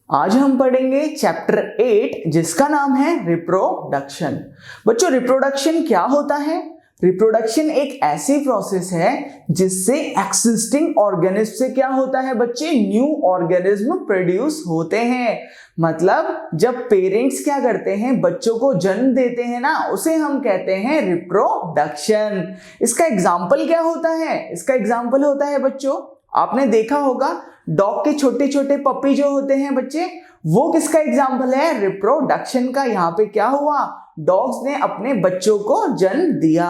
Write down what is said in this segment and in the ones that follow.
आज हम पढ़ेंगे चैप्टर 8 जिसका नाम है रिप्रोडक्शन। बच्चों, रिप्रोडक्शन क्या होता है? रिप्रोडक्शन एक ऐसी प्रोसेस है जिससे एक्सिस्टिंग ऑर्गेनिज्म से क्या होता है बच्चे, न्यू ऑर्गेनिज्म प्रोड्यूस होते हैं। मतलब जब पेरेंट्स क्या करते हैं, बच्चों को जन्म देते हैं ना, उसे हम कहते हैं रिप्रोडक्शन। इसका एग्जाम्पल क्या होता है? इसका एग्जाम्पल होता है बच्चों, आपने देखा होगा डॉग के छोटे छोटे पपी जो होते हैं बच्चे, वो किसका एग्जाम्पल है? रिप्रोडक्शन का। यहाँ पे क्या हुआ, डॉग्स ने अपने बच्चों को जन्म दिया।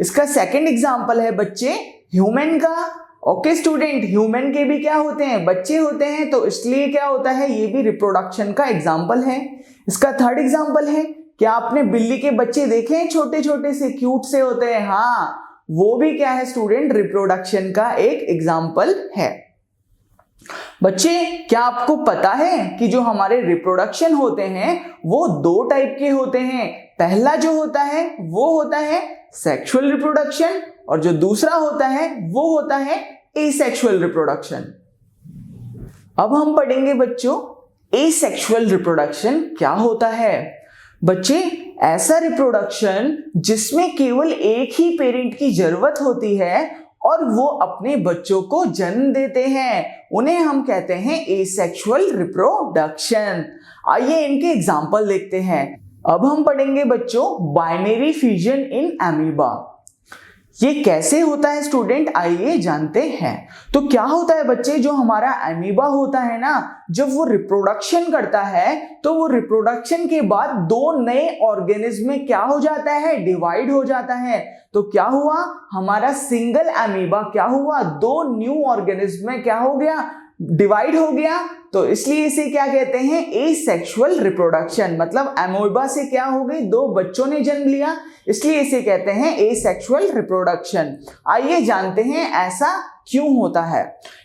इसका सेकंड एग्जाम्पल है बच्चे ह्यूमन का। ओके स्टूडेंट, ह्यूमन के भी क्या होते हैं, बच्चे होते हैं, तो इसलिए क्या होता है, ये भी रिप्रोडक्शन का एग्जाम्पल है। इसका थर्ड एग्जाम्पल है, क्या आपने बिल्ली के बच्चे देखे हैं, छोटे छोटे से क्यूट से होते हैं? हाँ, वो भी क्या है स्टूडेंट, रिप्रोडक्शन का एक एग्जाम्पल है। बच्चे, क्या आपको पता है कि जो हमारे रिप्रोडक्शन होते हैं वो दो टाइप के होते हैं। पहला जो होता है वो होता है सेक्सुअल रिप्रोडक्शन, और जो दूसरा होता है वो होता है एसेक्सुअल रिप्रोडक्शन। अब हम पढ़ेंगे बच्चों एसेक्सुअल रिप्रोडक्शन क्या होता है। बच्चे, ऐसा रिप्रोडक्शन जिसमें केवल एक ही पेरेंट की जरूरत होती है और वो अपने बच्चों को जन्म देते हैं, उन्हें हम कहते हैं एसेक्सुअल रिप्रोडक्शन। आइए इनके एग्जाम्पल देखते हैं। अब हम पढ़ेंगे बच्चों बाइनरी फ्यूजन इन अमीबा। ये कैसे होता है स्टूडेंट, आइए जानते हैं। तो क्या होता है बच्चे, जो हमारा अमीबा होता है ना, जब वो रिप्रोडक्शन करता है तो वो रिप्रोडक्शन के बाद दो नए ऑर्गेनिज्म में क्या हो जाता है, डिवाइड हो जाता है। तो क्या हुआ, हमारा सिंगल अमीबा क्या हुआ, दो न्यू ऑर्गेनिज्म में क्या हो गया, डिवाइड हो गया। तो इसलिए इसे क्या कहते हैं, एसेक्सुअल रिप्रोडक्शन। मतलब अमीबा से क्या हो गई, दो बच्चों ने जन्म लिया, इसलिए इसे कहते हैं एसेक्सुअल रिप्रोडक्शन। आइए जानते हैं ऐसा क्यों होता है।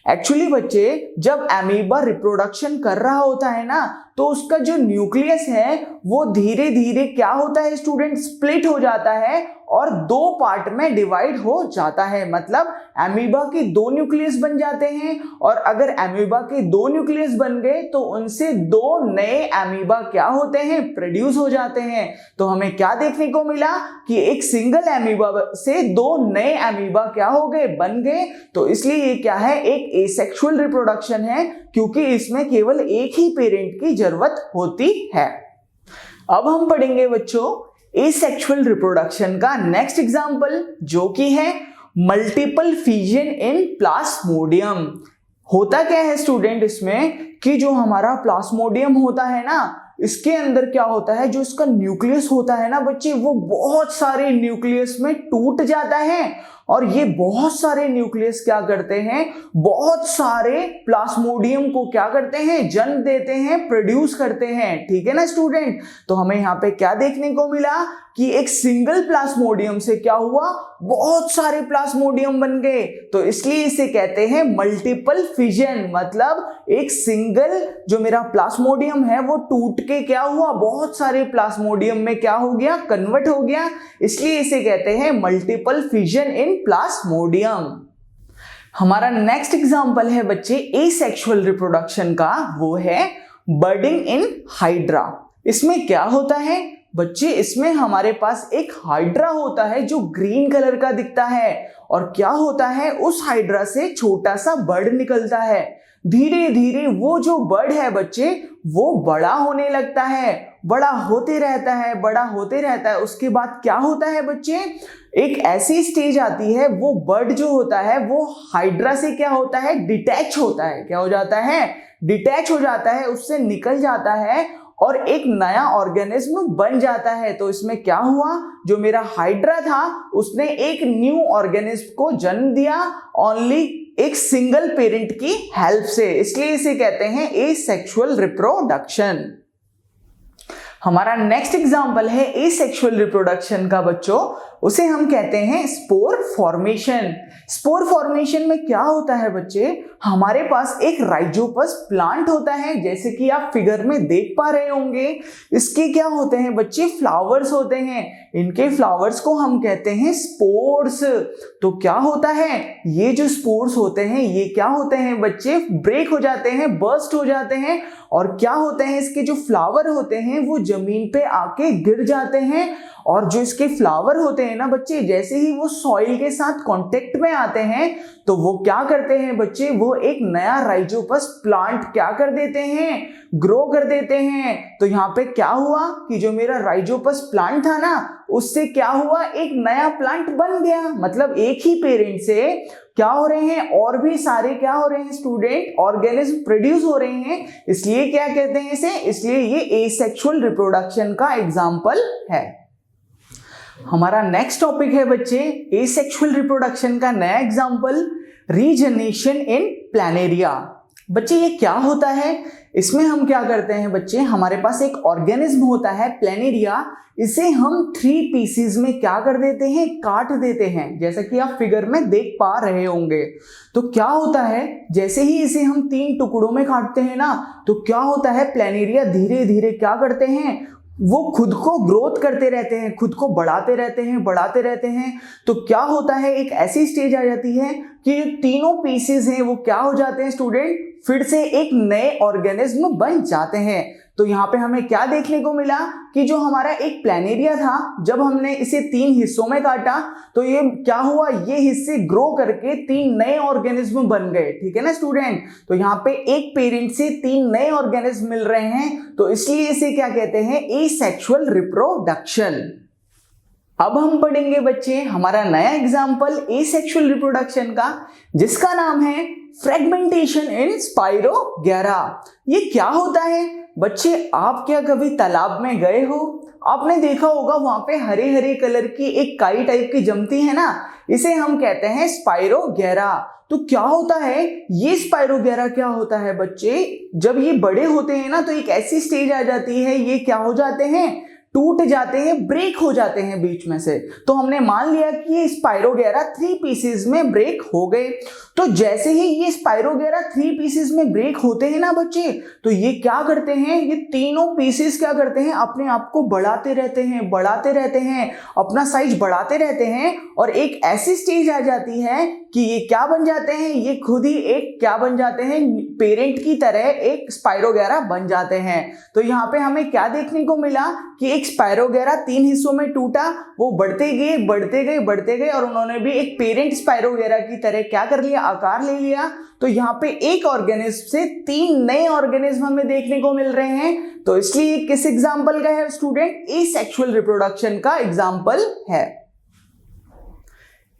एक्चुअली बच्चे, जब अमीबा रिप्रोडक्शन कर रहा होता है ना, तो उसका जो न्यूक्लियस है वो धीरे धीरे क्या होता है स्टूडेंट, स्प्लिट हो जाता है और दो पार्ट में डिवाइड हो जाता है। मतलब अमीबा के दो न्यूक्लियस बन जाते हैं, और अगर अमीबा के दो न्यूक्लियस बन गए तो उनसे दो नए अमीबा क्या होते हैं, प्रोड्यूस हो जाते हैं। तो हमें क्या देखने को मिला कि एक सिंगल अमीबा से दो नए अमीबा क्या हो गए, बन गए। तो इसलिए ये क्या है, एक एसेक्सुअल रिप्रोडक्शन है, क्योंकि इसमें केवल एक ही पेरेंट की जरूरत होती है। अब हम पढ़ेंगे बच्चों एसेक्सुअल रिप्रोडक्शन का नेक्स्ट एग्जांपल, जो कि है मल्टीपल फ्यूजन इन प्लाज्मोडियम। होता क्या है स्टूडेंट इसमें, कि जो हमारा प्लाज्मोडियम होता है ना, इसके अंदर क्या होता है, जो इसका न्यूक्लियस होता है ना बच्चे, वो बहुत सारे न्यूक्लियस में टूट जाता है, और ये बहुत सारे न्यूक्लियस क्या करते हैं, बहुत सारे प्लाज्मोडियम को क्या करते हैं, जन्म देते हैं, प्रोड्यूस करते हैं। ठीक है ना स्टूडेंट। तो हमें यहाँ पे क्या देखने को मिला कि एक सिंगल प्लाज्मोडियम से क्या हुआ, बहुत सारे प्लाज्मोडियम बन गए। तो इसलिए इसे कहते हैं मल्टीपल फिजन। मतलब एक सिंगल जो मेरा प्लाज्मोडियम है वो टूट के क्या हुआ, बहुत सारे प्लाज्मोडियम में क्या हो गया, कन्वर्ट हो गया। इसलिए इसे कहते हैं मल्टीपल फिजन इन प्लाज्मोडियम। हमारा नेक्स्ट एग्जांपल है बच्चे एसेक्सुअल रिप्रोडक्शन का, वो है बर्डिंग इन हाइड्रा। इसमें क्या होता है बच्चे, इसमें हमारे पास एक हाइड्रा होता है जो ग्रीन कलर का दिखता है, और क्या होता है, उस हाइड्रा से छोटा सा बर्ड निकलता है। धीरे धीरे वो जो बर्ड है बच्चे, वो बड़ा होने लगता है, बड़ा होते रहता है, बड़ा होते रहता है। उसके बाद क्या होता है बच्चे, एक ऐसी स्टेज आती है, वो बर्ड जो होता है वो हाइड्रा से क्या होता है, डिटैच होता है। क्या हो जाता है, डिटैच हो जाता है, उससे निकल जाता है और एक नया ऑर्गेनिज्म बन जाता है। तो इसमें क्या हुआ, जो मेरा हाइड्रा था उसने एक न्यू ऑर्गेनिज्म को जन्म दिया, ओनली एक सिंगल पेरेंट की हेल्प से। इसलिए इसे कहते हैं एसेक्सुअल रिप्रोडक्शन। हमारा नेक्स्ट एग्जाम्पल है एसेक्सुअल रिप्रोडक्शन का बच्चों, उसे हम कहते हैं स्पोर फॉर्मेशन। स्पोर फॉर्मेशन में क्या होता है बच्चे, हमारे पास एक राइजोपस प्लांट होता है, जैसे कि आप फिगर में देख पा रहे होंगे। इसके क्या होते हैं बच्चे, फ्लावर्स होते हैं। इनके फ्लावर्स को हम कहते हैं स्पोर्स। तो क्या होता है, ये जो स्पोर्स होते हैं ये क्या होते हैं बच्चे, ब्रेक हो जाते हैं, बर्स्ट हो जाते हैं, और क्या होते हैं, इसके जो फ्लावर होते हैं वो जमीन पे आके गिर जाते हैं। और जो इसके फ्लावर होते हैं ना बच्चे, जैसे ही वो सॉइल के साथ कांटेक्ट में आते हैं तो वो क्या करते हैं बच्चे, वो एक नया राइजोपस प्लांट क्या कर देते हैं, ग्रो कर देते हैं। तो यहाँ पे क्या हुआ कि जो मेरा राइजोपस प्लांट था ना, उससे क्या हुआ, एक नया प्लांट बन गया। मतलब एक ही पेरेंट से क्या हो रहे हैं, और भी सारे क्या हो रहे हैं स्टूडेंट, ऑर्गेनिज्म प्रोड्यूस हो रहे हैं। इसलिए क्या कहते हैं इसे, इसलिए ये एसेक्सुअल रिप्रोडक्शन का एग्जाम्पल है। हमारा नेक्स्ट टॉपिक है बच्चे एसेक्सुअल रिप्रोडक्शन का नया एग्जाम्पल, रीजनरेशन इन प्लानेरिया। बच्चे ये क्या होता है, इसमें हम क्या करते हैं बच्चे, हमारे पास एक ऑर्गेनिज्म होता है प्लानेरिया, इसे हम 3 पीसेस में क्या कर देते हैं, काट देते हैं, जैसा कि आप फिगर में देख पा रहे होंगे। तो क्या होता है, जैसे ही इसे हम 3 टुकड़ों में काटते हैं ना, तो क्या होता है, प्लानेरिया धीरे धीरे क्या करते हैं, वो खुद को ग्रोथ करते रहते हैं, खुद को बढ़ाते रहते हैं, बढ़ाते रहते हैं। तो क्या होता है, एक ऐसी स्टेज आ जाती है कि तीनों पीसेस हैं वो क्या हो जाते हैं स्टूडेंट, फिर से एक नए ऑर्गेनिज्म बन जाते हैं। तो यहाँ पे हमें क्या देखने को मिला कि जो हमारा एक प्लानेरिया था, जब हमने इसे 3 हिस्सों में काटा तो ये क्या हुआ, ये हिस्से ग्रो करके 3 नए ऑर्गेनिज्म बन गए। ठीक है ना स्टूडेंट, तो यहाँ पे एक पेरेंट से 3 नए ऑर्गेनिज्म मिल रहे हैं, तो इसलिए इसे क्या कहते हैं, एसेक्सुअल रिप्रोडक्शन। अब हम पढ़ेंगे बच्चे हमारा नया एग्जाम्पल एसेक्सुअल रिप्रोडक्शन का, जिसका नाम है फ्रेगमेंटेशन इन स्पाइरोगेरा। ये क्या होता है बच्चे, आप क्या कभी तालाब में गए हो, आपने देखा होगा वहां पे हरे हरे कलर की एक काई टाइप की जमती है ना, इसे हम कहते हैं स्पाइरोगेरा। तो क्या होता है, ये स्पाइरोगेरा क्या होता है बच्चे, जब ये बड़े होते हैं ना तो एक ऐसी स्टेज आ जाती है, ये क्या हो जाते हैं, टूट जाते हैं, ब्रेक हो जाते हैं बीच में से। तो हमने मान लिया कि ये स्पाइरोगेरा 3 पीसेस में ब्रेक हो गए। तो जैसे ही ये स्पाइरोगेरा 3 पीसेस में ब्रेक होते हैं ना बच्चे, तो ये क्या करते हैं, ये तीनों पीसेस क्या करते हैं, अपने आप को बढ़ाते रहते हैं, बढ़ाते रहते हैं, अपना साइज बढ़ाते रहते हैं, और एक ऐसी स्टेज आ जाती है कि ये क्या बन जाते हैं, ये खुद ही एक क्या बन जाते हैं, पेरेंट की तरह एक स्पाइरोगेरा बन जाते हैं। तो यहाँ पे हमें क्या देखने को मिला कि एक स्पाइरोगेरा 3 हिस्सों में टूटा, वो बढ़ते गए बढ़ते गए बढ़ते गए, और उन्होंने भी एक पेरेंट स्पाइरोगेरा की तरह क्या कर लिया, आकार ले लिया। तो यहाँ पे एक ऑर्गेनिज्म से 3 नए ऑर्गेनिज्म हमें देखने को मिल रहे हैं। तो इसलिए किस एग्जाम्पल का है स्टूडेंट, एसेक्सुअल रिप्रोडक्शन का एग्जाम्पल है।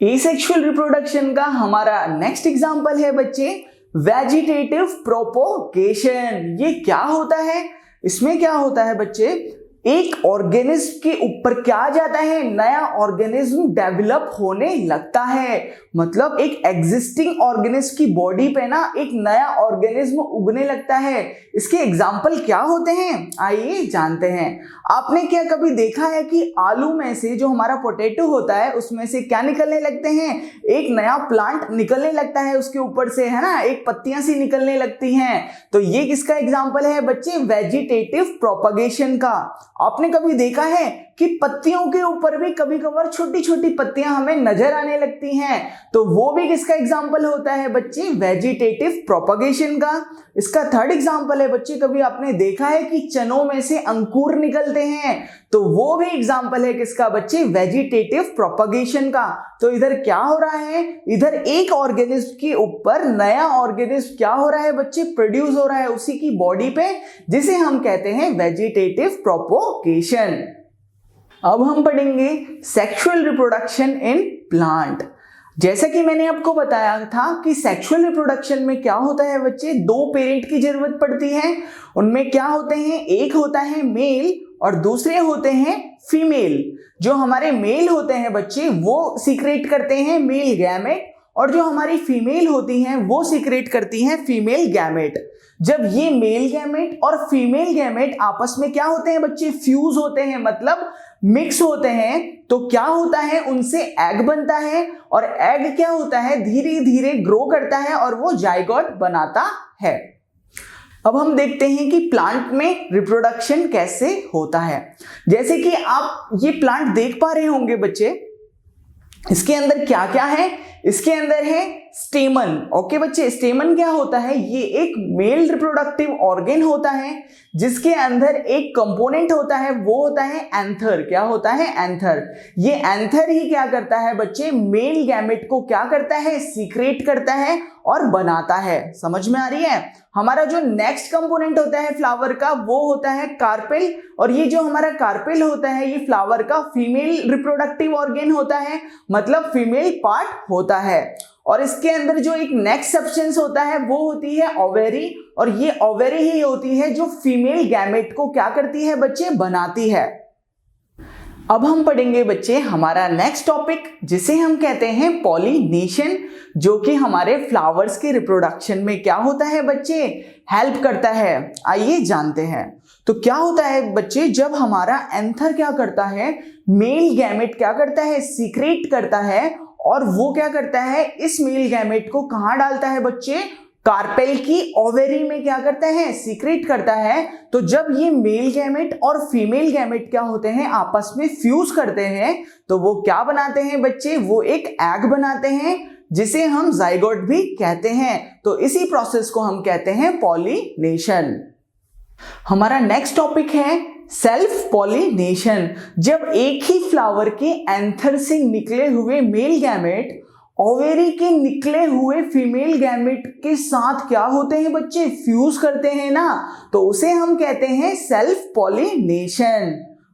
एसेक्सुअल रिप्रोडक्शन का हमारा नेक्स्ट एग्जाम्पल है बच्चे वेजिटेटिव प्रोपोगेशन। ये क्या होता है, इसमें क्या होता है बच्चे, एक ऑर्गेनिज्म के ऊपर क्या आ जाता है, नया ऑर्गेनिज्म डेवलप होने लगता है। मतलब एक एग्जिस्टिंग ऑर्गेनिज्म की बॉडी पे ना एक नया ऑर्गेनिज्म उगने लगता है। इसके एग्जाम्पल क्या होते हैं, आइए जानते हैं। आपने क्या कभी देखा है कि आलू में से जो हमारा पोटैटो होता है उसमें से क्या निकलने लगते हैं, एक नया प्लांट निकलने लगता है उसके ऊपर से, है ना, एक पत्तियां सी निकलने लगती हैं। तो ये किसका एग्जाम्पल है बच्चे, वेजिटेटिव प्रोपगेशन का। आपने कभी देखा है कि पत्तियों के ऊपर भी कभी कभार छोटी छोटी पत्तियां हमें नजर आने लगती हैं, तो वो भी किसका एग्जाम्पल होता है बच्चे, वेजिटेटिव प्रोपगेशन का। इसका थर्ड एग्जाम्पल है बच्चे, कभी आपने देखा है कि चनों में से अंकुर निकलते हैं, तो वो भी एग्जाम्पल है किसका बच्चे, वेजिटेटिव प्रोपगेशन का। तो इधर क्या हो रहा है, इधर एक ऑर्गेनिज्म के ऊपर नया ऑर्गेनिज्म क्या हो रहा है बच्चे, प्रोड्यूस हो रहा है उसी की बॉडी पे, जिसे हम कहते हैं वेजिटेटिव प्रोपगेशन। अब हम पढ़ेंगे सेक्सुअल रिप्रोडक्शन इन प्लांट। जैसा कि मैंने आपको बताया था कि सेक्सुअल रिप्रोडक्शन में क्या होता है बच्चे, 2 पेरेंट की जरूरत पड़ती है। उनमें क्या होते हैं, एक होता है मेल और दूसरे होते हैं फीमेल। जो हमारे मेल होते हैं बच्चे वो सीक्रेट करते हैं मेल गैमेट, और जो हमारी फीमेल होती हैं वो सीक्रेट करती हैं फीमेल गैमेट। जब ये मेल गैमेट और फीमेल गैमेट आपस में क्या होते हैं बच्चे, फ्यूज होते हैं, मतलब मिक्स होते हैं, तो क्या होता है, उनसे एग बनता है और एग क्या होता है, धीरे धीरे ग्रो करता है और वो जाइगोट बनाता है। अब हम देखते हैं कि प्लांट में रिप्रोडक्शन कैसे होता है। जैसे कि आप ये प्लांट देख पा रहे होंगे बच्चे, इसके अंदर क्या क्या है, इसके अंदर है स्टेमन। ओके बच्चे, स्टेमन क्या होता है, ये एक मेल रिप्रोडक्टिव ऑर्गन होता है जिसके अंदर एक कंपोनेंट होता है, वो होता है एंथर। क्या होता है, एंथर। ये एंथर ही क्या करता है बच्चे, मेल गैमेट को क्या करता है, सीक्रेट करता है और बनाता है। समझ में आ रही है। हमारा जो नेक्स्ट कंपोनेंट होता है फ्लावर का, वो होता है कार्पेल, और ये जो हमारा कार्पेल होता है ये फ्लावर का फीमेल रिप्रोडक्टिव ऑर्गन होता है, मतलब फीमेल पार्ट होता है। और इसके अंदर जो एक नेक्स्ट सब्सटेंस होता है वो होती है ओवेरी, और ये ओवेरी ही होती है जो फीमेल गैमेट को क्या करती है बच्चे, बनाती है। अब हम पढ़ेंगे बच्चे हमारा नेक्स्ट टॉपिक जिसे हम कहते हैं पॉलिनेशन, जो कि हमारे फ्लावर्स के रिप्रोडक्शन में क्या होता है बच्चे, हेल्प करता है। आइए जानते हैं। तो क्या होता है बच्चे, जब हमारा एंथर क्या करता है, मेल गैमेट क्या करता है, सीक्रेट करता है, और वो क्या करता है, इस मेल गैमेट को कहां डालता है बच्चे, कार्पेल की ओवेरी में क्या करता है, सीक्रेट करता है। तो जब ये मेल गैमेट और फीमेल गैमेट क्या होते हैं, आपस में फ्यूज करते हैं, तो वो क्या बनाते हैं बच्चे, वो एक एग बनाते हैं जिसे हम जाइगोट भी कहते हैं। तो इसी प्रोसेस को हम कहते हैं पॉलिनेशन। हमारा नेक्स्ट टॉपिक है सेल्फ पॉलिनेशन। जब एक ही फ्लावर के एंथर से निकले हुए मेल गैमेट ओवेरी के निकले हुए फीमेल गैमेट के साथ क्या होते हैं बच्चे, फ्यूज करते हैं ना, तो उसे हम कहते हैं सेल्फ पॉलिनेशन।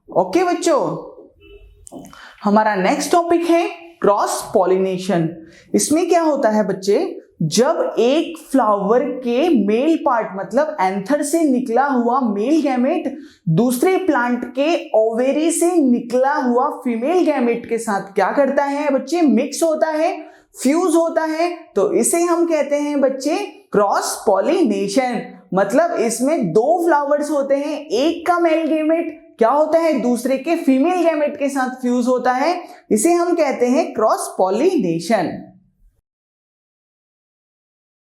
ओके बच्चों, हमारा नेक्स्ट टॉपिक है क्रॉस पॉलिनेशन। इसमें क्या होता है बच्चे, जब एक फ्लावर के मेल पार्ट मतलब एंथर से निकला हुआ मेल गैमेट दूसरे प्लांट के ओवेरी से निकला हुआ फीमेल गैमेट के साथ क्या करता है बच्चे, मिक्स होता है, फ्यूज होता है, तो इसे हम कहते हैं बच्चे क्रॉस पॉलिनेशन। मतलब इसमें दो फ्लावर्स होते हैं, एक का मेल गैमेट क्या होता है, दूसरे के फीमेल गैमेट के साथ फ्यूज होता है, इसे हम कहते हैं क्रॉस पॉलिनेशन।